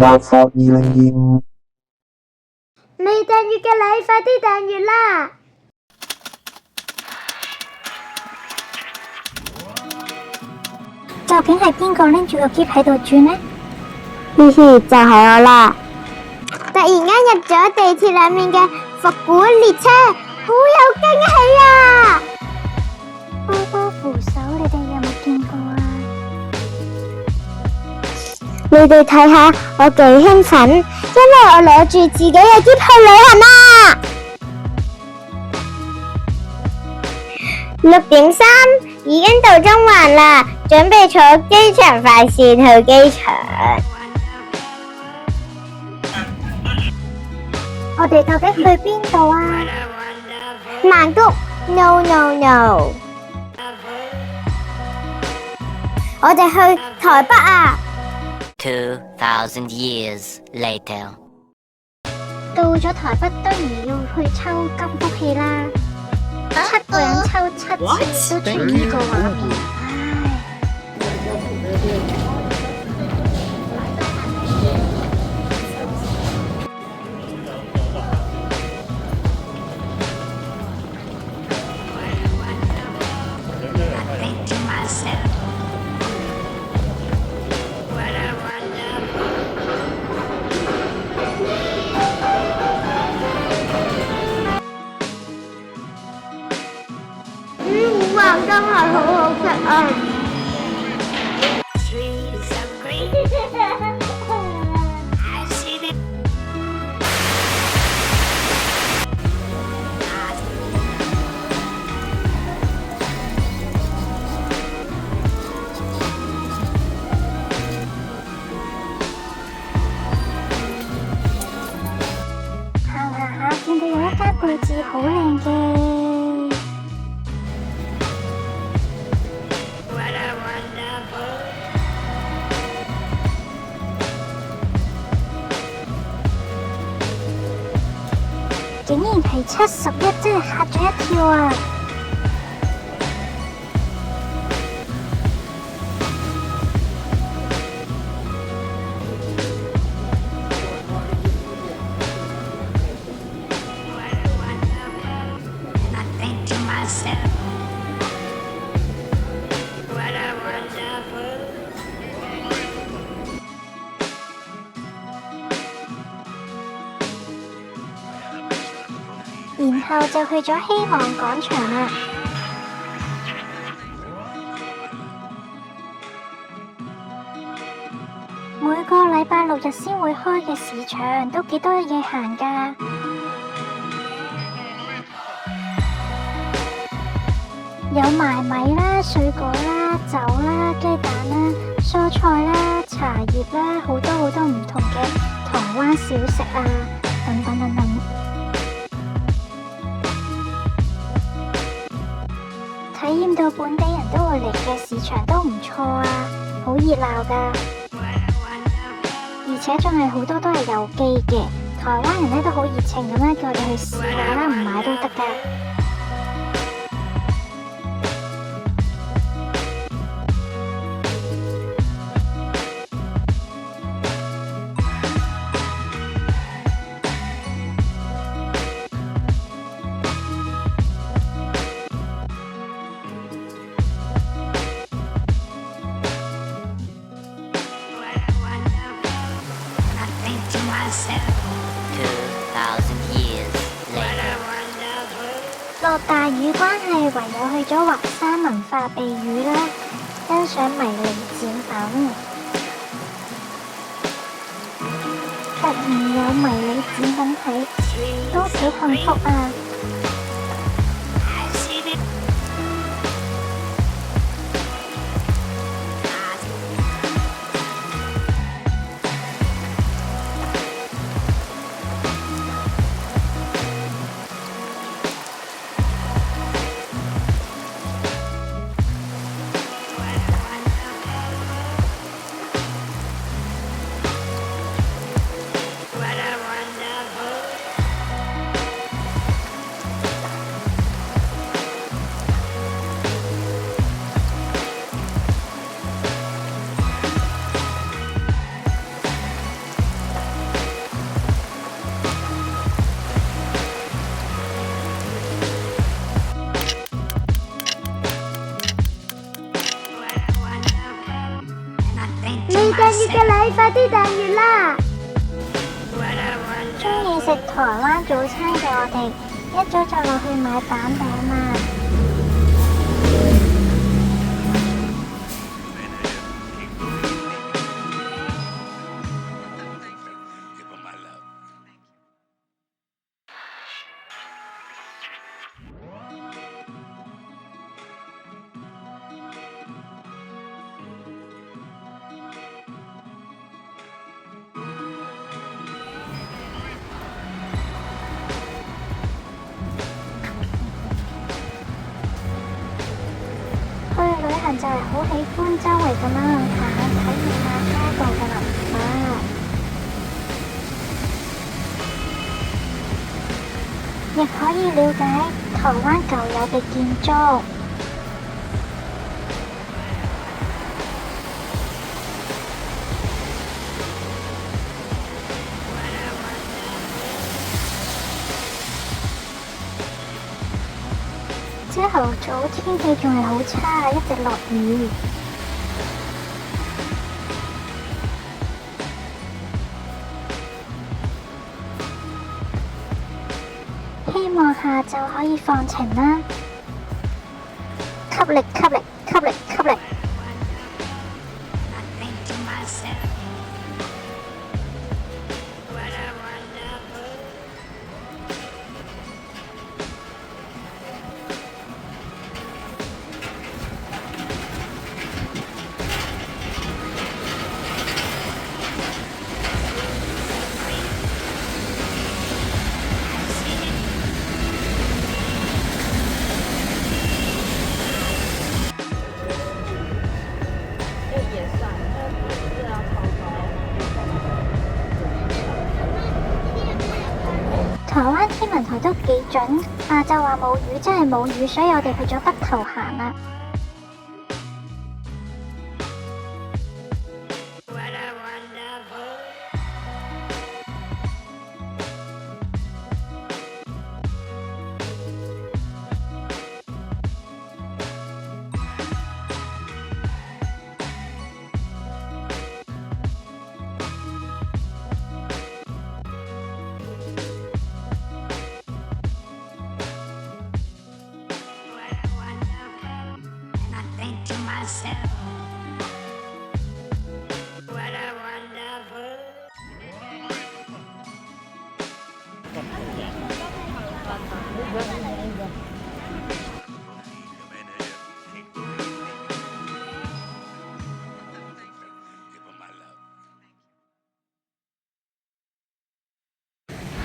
發發2025未訂閱嘅你快啲訂閱啦！究竟係邊個拎住個篋喺度轉呢？嘻嘻，就係我啦！突然間入咗地鐵裏面嘅復古列車，好有驚喜啊！波波扶手，你哋有冇見過啊？你哋睇下我幾興奮，因為我攞住自己嘅篋去旅行啦！6:3已經到中環啦，準備坐機場快線去機場。我哋究竟去邊度啊？曼谷 ？No No No！ 我哋去台北啊！2,000 years later， 到咗台北當然要去抽金福氣啦，7個人抽7次都出呢個畫面，哇，真係好好食啊！行下見到有一間佈置好靚嘅。竟然係71，真係嚇咗一跳啊！然後就去咗希望廣場啦。每個禮拜6日先會開嘅市場，都幾多嘢行㗎。有賣米啦、水果啦、酒啦、雞蛋啦、蔬菜啦、茶葉啦，好多好多唔同嘅台灣小食啊，等等等等。體驗到本地人都會嚟嘅市場都唔錯啊，好熱鬧㗎，而且仲係好多都係有機嘅，台灣人咧都好熱情咁樣叫我哋去試下啦，唔買都得㗎。落大雨關係，唯有去咗華山文化避雨啦，欣賞迷你展品。突然有迷你展品睇，都幾幸福啊！訂閱嘅你快啲訂閱啦！中意食台灣早餐嘅我哋，一早就落去買蛋餅啦！去旅行就係好喜歡周圍咁樣去行，體驗下街道嘅文化，亦可以了解台灣舊有嘅建築。朝頭早天氣仲係好差，一直落雨。希望下晝可以放晴啦！吸力，吸力，吸力，吸力。台灣天文台都幾準，下晝話冇雨，真係冇雨，所以我哋去咗北投行啦。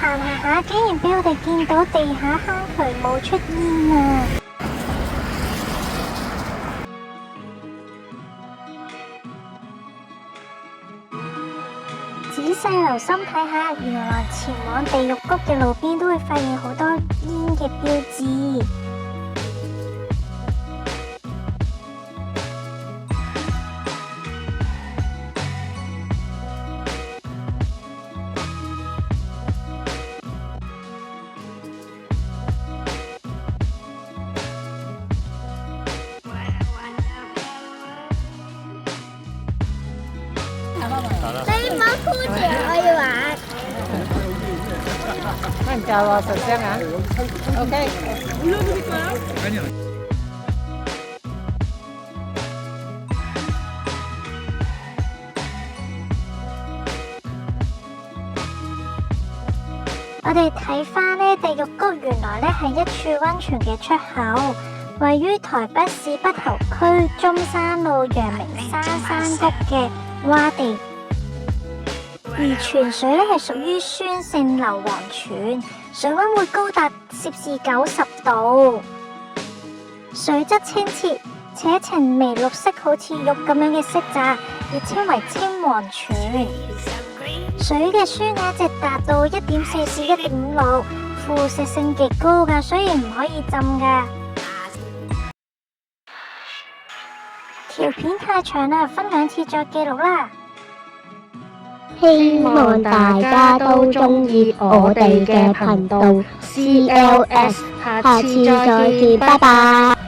行行下，竟然俾我哋見到地下坑渠冒出煙啊！仔細留心睇下，原來前往地獄谷嘅路邊都會發現好多煙嘅標誌。你唔好箍住我要玩。那你叫我首先啊，OK。我哋睇返呢，地獄谷原來呢係一處溫泉嘅出口，位於台北市北投區中山路陽明山山谷嘅窪地。而泉水呢係屬於酸性硫磺泉，水溫會高達攝氏90度，水質清澈且呈微綠色，好似玉咁樣嘅色澤，亦稱為青黃泉。水嘅酸鈉值達到1.4至1.6，腐蝕性極高㗎，所以唔可以浸㗎。條片太長啦，分2次再記錄啦。希望大家都鍾意我哋嘅頻道 CLS，下次再見，拜拜。